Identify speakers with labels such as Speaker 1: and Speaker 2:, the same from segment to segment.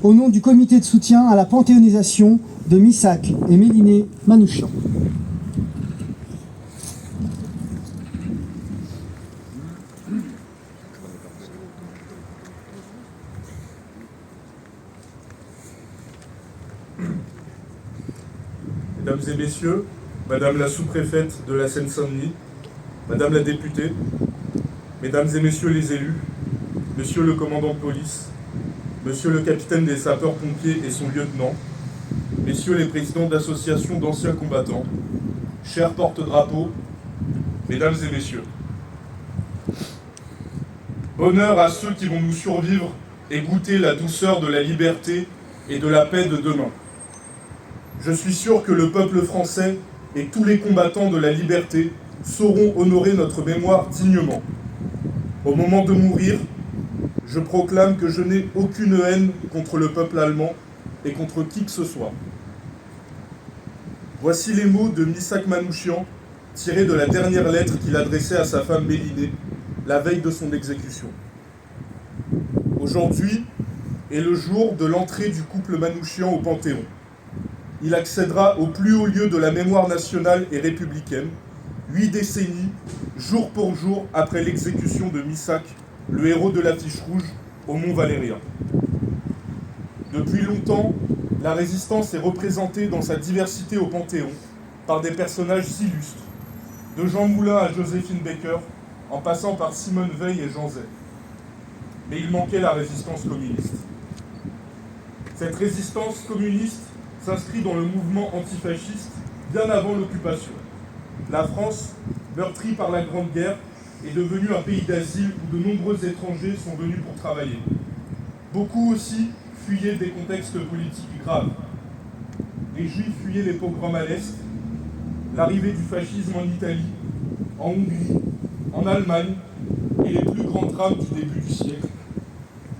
Speaker 1: au nom du comité de soutien à la panthéonisation de Missak et Méliné Manouchian.
Speaker 2: Mesdames et messieurs, Madame la sous-préfète de la Seine-Saint-Denis, Madame la députée, Mesdames et messieurs les élus, Monsieur le commandant de police, Monsieur le capitaine des sapeurs-pompiers et son lieutenant, Messieurs les présidents d'associations d'anciens combattants, chers porte-drapeaux, Mesdames et messieurs. Honneur à ceux qui vont nous survivre et goûter la douceur de la liberté et de la paix de demain. Je suis sûr que le peuple français et tous les combattants de la liberté sauront honorer notre mémoire dignement. Au moment de mourir, je proclame que je n'ai aucune haine contre le peuple allemand et contre qui que ce soit. Voici les mots de Missak Manouchian, tirés de la dernière lettre qu'il adressait à sa femme Méliné, la veille de son exécution. Aujourd'hui est le jour de l'entrée du couple Manouchian au Panthéon. Il accédera au plus haut lieu de la mémoire nationale et républicaine, 8 décennies, jour pour jour, après l'exécution de Missak, le héros de l'affiche rouge, au Mont Valérien. Depuis longtemps, la résistance est représentée dans sa diversité au Panthéon par des personnages illustres, de Jean Moulin à Joséphine Baker, en passant par Simone Veil et Jean Zay. Mais il manquait la résistance communiste. Cette résistance communiste s'inscrit dans le mouvement antifasciste bien avant l'occupation. La France, meurtrie par la Grande Guerre, est devenue un pays d'asile où de nombreux étrangers sont venus pour travailler. Beaucoup aussi fuyaient des contextes politiques graves. Les Juifs fuyaient les pogroms à l'Est, l'arrivée du fascisme en Italie, en Hongrie, en Allemagne, et les plus grands drames du début du siècle,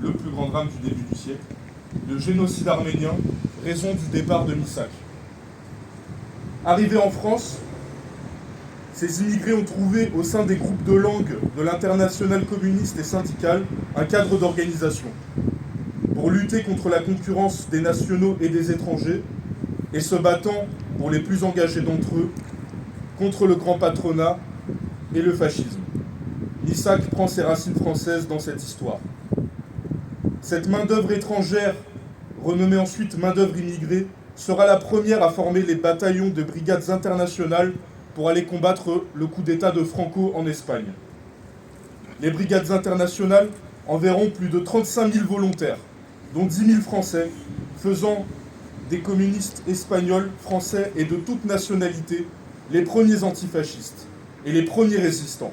Speaker 2: le plus grand drame du début du siècle, le génocide arménien, raison du départ de Missak. Arrivés en France, ces immigrés ont trouvé au sein des groupes de langue de l'internationale communiste et syndicale un cadre d'organisation pour lutter contre la concurrence des nationaux et des étrangers et se battant, pour les plus engagés d'entre eux, contre le grand patronat et le fascisme. Missak prend ses racines françaises dans cette histoire. Cette main-d'œuvre étrangère, renommée ensuite main-d'œuvre immigrée, sera la première à former les bataillons de brigades internationales pour aller combattre le coup d'État de Franco en Espagne. Les brigades internationales enverront plus de 35 000 volontaires, dont 10 000 Français, faisant des communistes espagnols, français et de toute nationalité les premiers antifascistes et les premiers résistants.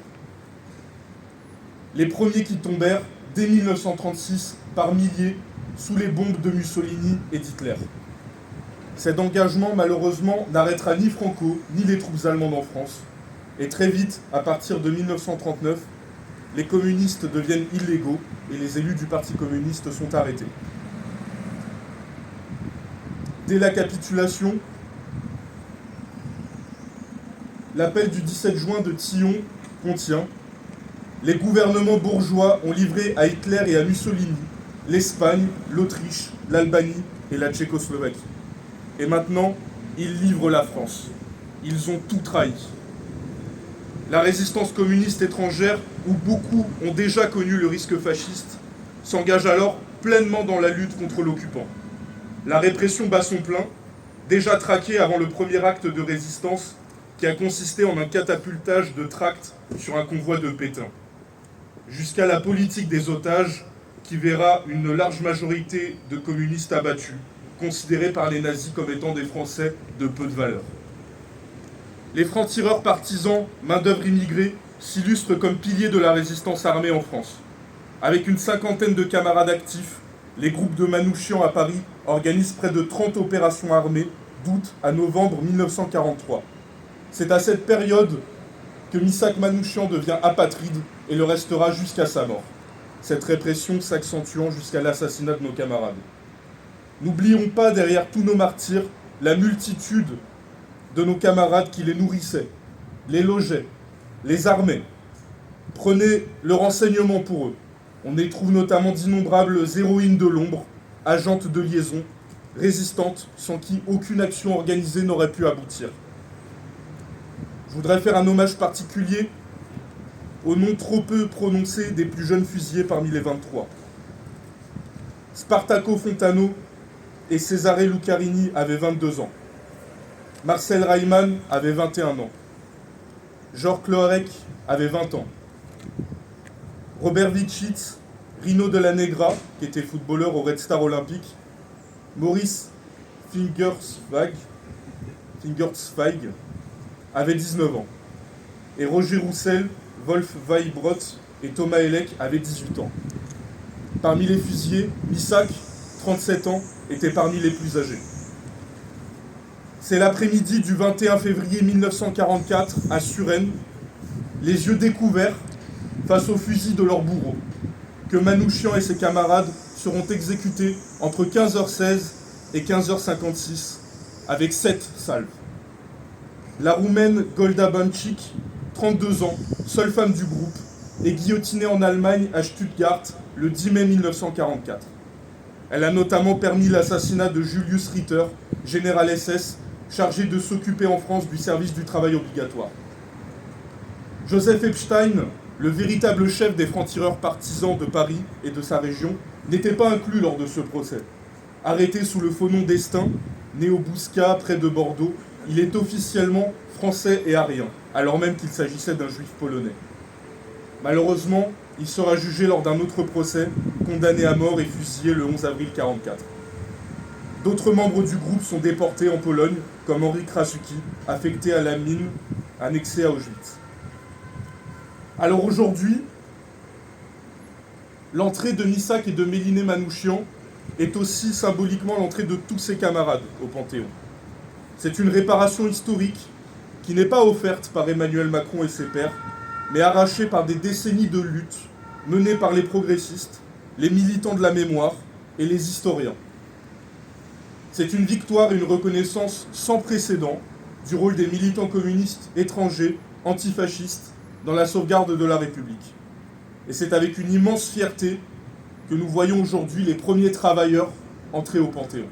Speaker 2: Les premiers qui tombèrent dès 1936 par milliers sous les bombes de Mussolini et d'Hitler. Cet engagement, malheureusement, n'arrêtera ni Franco, ni les troupes allemandes en France. Et très vite, à partir de 1939, les communistes deviennent illégaux et les élus du Parti communiste sont arrêtés. Dès la capitulation, l'appel du 17 juin de Thion contient « Les gouvernements bourgeois ont livré à Hitler et à Mussolini l'Espagne, l'Autriche, l'Albanie et la Tchécoslovaquie. Et maintenant, ils livrent la France. Ils ont tout trahi. » La résistance communiste étrangère, où beaucoup ont déjà connu le risque fasciste, s'engage alors pleinement dans la lutte contre l'occupant. La répression bat son plein, déjà traquée avant le premier acte de résistance, qui a consisté en un catapultage de tracts sur un convoi de Pétain. Jusqu'à la politique des otages, qui verra une large majorité de communistes abattus, considérés par les nazis comme étant des Français de peu de valeur. Les francs-tireurs partisans, main-d'œuvre immigrée, s'illustrent comme piliers de la résistance armée en France. Avec une cinquantaine de camarades actifs, les groupes de Manouchian à Paris organisent près de 30 opérations armées d'août à novembre 1943. C'est à cette période que Missak Manouchian devient apatride et le restera jusqu'à sa mort, cette répression s'accentuant jusqu'à l'assassinat de nos camarades. N'oublions pas, derrière tous nos martyrs, la multitude de nos camarades qui les nourrissaient, les logeaient, les armaient. Prenez le renseignement pour eux. On y trouve notamment d'innombrables héroïnes de l'ombre, agente de liaison, résistante, sans qui aucune action organisée n'aurait pu aboutir. Je voudrais faire un hommage particulier au nom trop peu prononcé des plus jeunes fusillés parmi les 23. Spartaco Fontano et Cesare Lucarini avaient 22 ans. Marcel Reimann avait 21 ans. Georges Clohorec avait 20 ans. Robert Vitschitz, Rino de la Negra, qui était footballeur au Red Star Olympique, Maurice Fingerswag avait 19 ans. Et Roger Roussel, Wolf Weibrot et Thomas Elec avaient 18 ans. Parmi les fusillés, Missak, 37 ans, était parmi les plus âgés. C'est l'après-midi du 21 février 1944, à Suresnes, les yeux découverts face au fusil de leur bourreau, que Manouchian et ses camarades seront exécutés entre 15h16 et 15h56 avec 7 salves. La Roumaine Golda Bancic, 32 ans, seule femme du groupe, est guillotinée en Allemagne à Stuttgart le 10 mai 1944. Elle a notamment permis l'assassinat de Julius Ritter, général SS, chargé de s'occuper en France du service du travail obligatoire. Joseph Epstein, le véritable chef des francs-tireurs partisans de Paris et de sa région, n'était pas inclus lors de ce procès. Arrêté sous le faux nom d'Estaing, né au Bouscat, près de Bordeaux, il est officiellement français et arien, alors même qu'il s'agissait d'un juif polonais. Malheureusement, il sera jugé lors d'un autre procès, condamné à mort et fusillé le 11 avril 1944. D'autres membres du groupe sont déportés en Pologne, comme Henri Krasucki, affecté à la mine annexée à Auschwitz. Alors aujourd'hui, l'entrée de Missak et de Méliné Manouchian est aussi symboliquement l'entrée de tous ses camarades au Panthéon. C'est une réparation historique qui n'est pas offerte par Emmanuel Macron et ses pairs, mais arrachée par des décennies de lutte menées par les progressistes, les militants de la mémoire et les historiens. C'est une victoire et une reconnaissance sans précédent du rôle des militants communistes étrangers, antifascistes, dans la sauvegarde de la République. Et c'est avec une immense fierté que nous voyons aujourd'hui les premiers travailleurs entrer au Panthéon.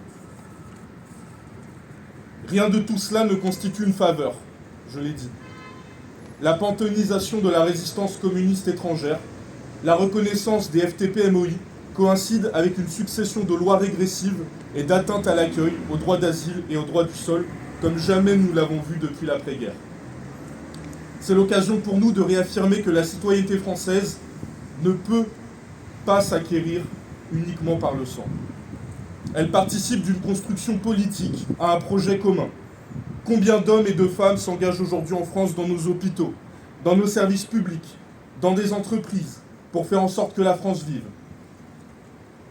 Speaker 2: Rien de tout cela ne constitue une faveur, je l'ai dit. La panthéonisation de la résistance communiste étrangère, la reconnaissance des FTP-MOI coïncide avec une succession de lois régressives et d'atteintes à l'accueil, au droit d'asile et au droit du sol, comme jamais nous l'avons vu depuis l'après-guerre. C'est l'occasion pour nous de réaffirmer que la citoyenneté française ne peut pas s'acquérir uniquement par le sang. Elle participe d'une construction politique à un projet commun. Combien d'hommes et de femmes s'engagent aujourd'hui en France dans nos hôpitaux, dans nos services publics, dans des entreprises, pour faire en sorte que la France vive?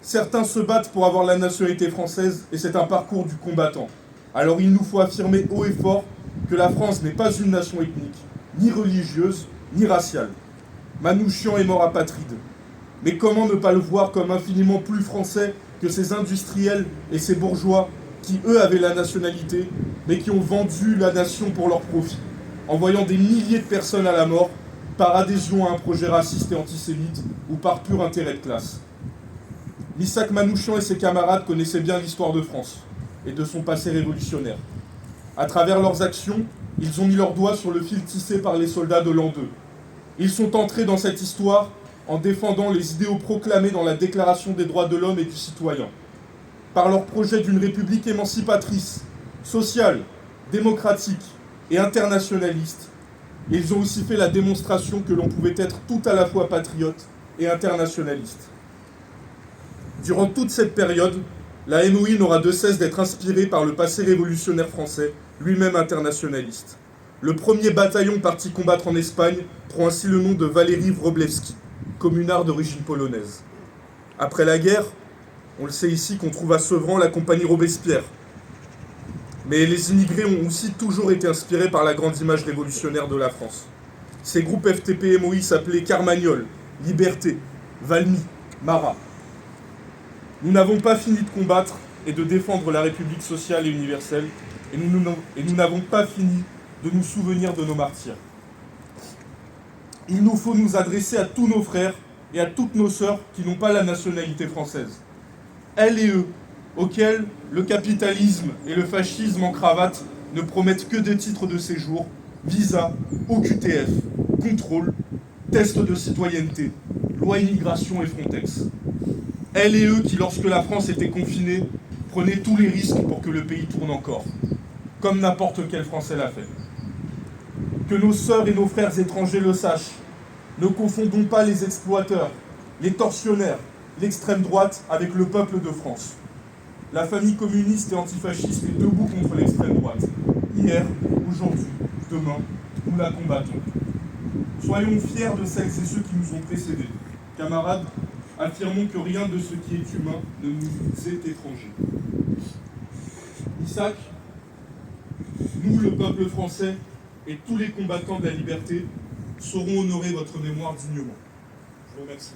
Speaker 2: Certains se battent pour avoir la nationalité française et c'est un parcours du combattant. Alors il nous faut affirmer haut et fort que la France n'est pas une nation ethnique, ni religieuse, ni raciale. Manouchian est mort apatride. Mais comment ne pas le voir comme infiniment plus français que ces industriels et ces bourgeois qui, eux, avaient la nationalité, mais qui ont vendu la nation pour leur profit, envoyant des milliers de personnes à la mort par adhésion à un projet raciste et antisémite ou par pur intérêt de classe. Missak Manouchian et ses camarades connaissaient bien l'histoire de France et de son passé révolutionnaire. À travers leurs actions, ils ont mis leurs doigts sur le fil tissé par les soldats de l'an 2. Ils sont entrés dans cette histoire en défendant les idéaux proclamés dans la Déclaration des droits de l'homme et du citoyen, par leur projet d'une république émancipatrice, sociale, démocratique et internationaliste. Ils ont aussi fait la démonstration que l'on pouvait être tout à la fois patriote et internationaliste. Durant toute cette période, la MOI n'aura de cesse d'être inspirée par le passé révolutionnaire français, lui-même internationaliste. Le premier bataillon parti combattre en Espagne prend ainsi le nom de Valéry Wróblewski, communard d'origine polonaise. Après la guerre, on le sait ici qu'on trouve à Sevran la compagnie Robespierre. Mais les immigrés ont aussi toujours été inspirés par la grande image révolutionnaire de la France. Ces groupes FTP-MOI s'appelaient Carmagnole, Liberté, Valmy, Marat. Nous n'avons pas fini de combattre et de défendre la République sociale et universelle, et nous n'avons pas fini de nous souvenir de nos martyrs. Il nous faut nous adresser à tous nos frères et à toutes nos sœurs qui n'ont pas la nationalité française. elles et eux, auxquels le capitalisme et le fascisme en cravate ne promettent que des titres de séjour, visa, OQTF, contrôle, test de citoyenneté, loi immigration et Frontex. Elles et eux qui, lorsque la France était confinée, prenaient tous les risques pour que le pays tourne encore, comme n'importe quel Français l'a fait. Que nos sœurs et nos frères étrangers le sachent, ne confondons pas les exploiteurs, les tortionnaires, l'extrême droite avec le peuple de France. La famille communiste et antifasciste est debout contre l'extrême droite. Hier, aujourd'hui, demain, nous la combattons. Soyons fiers de celles et ceux qui nous ont précédés. Camarades, affirmons que rien de ce qui est humain ne nous est étranger. Isaac, nous, le peuple français, et tous les combattants de la liberté, sauront honorer votre mémoire dignement. Je vous remercie.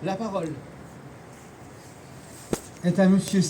Speaker 1: La parole est à monsieur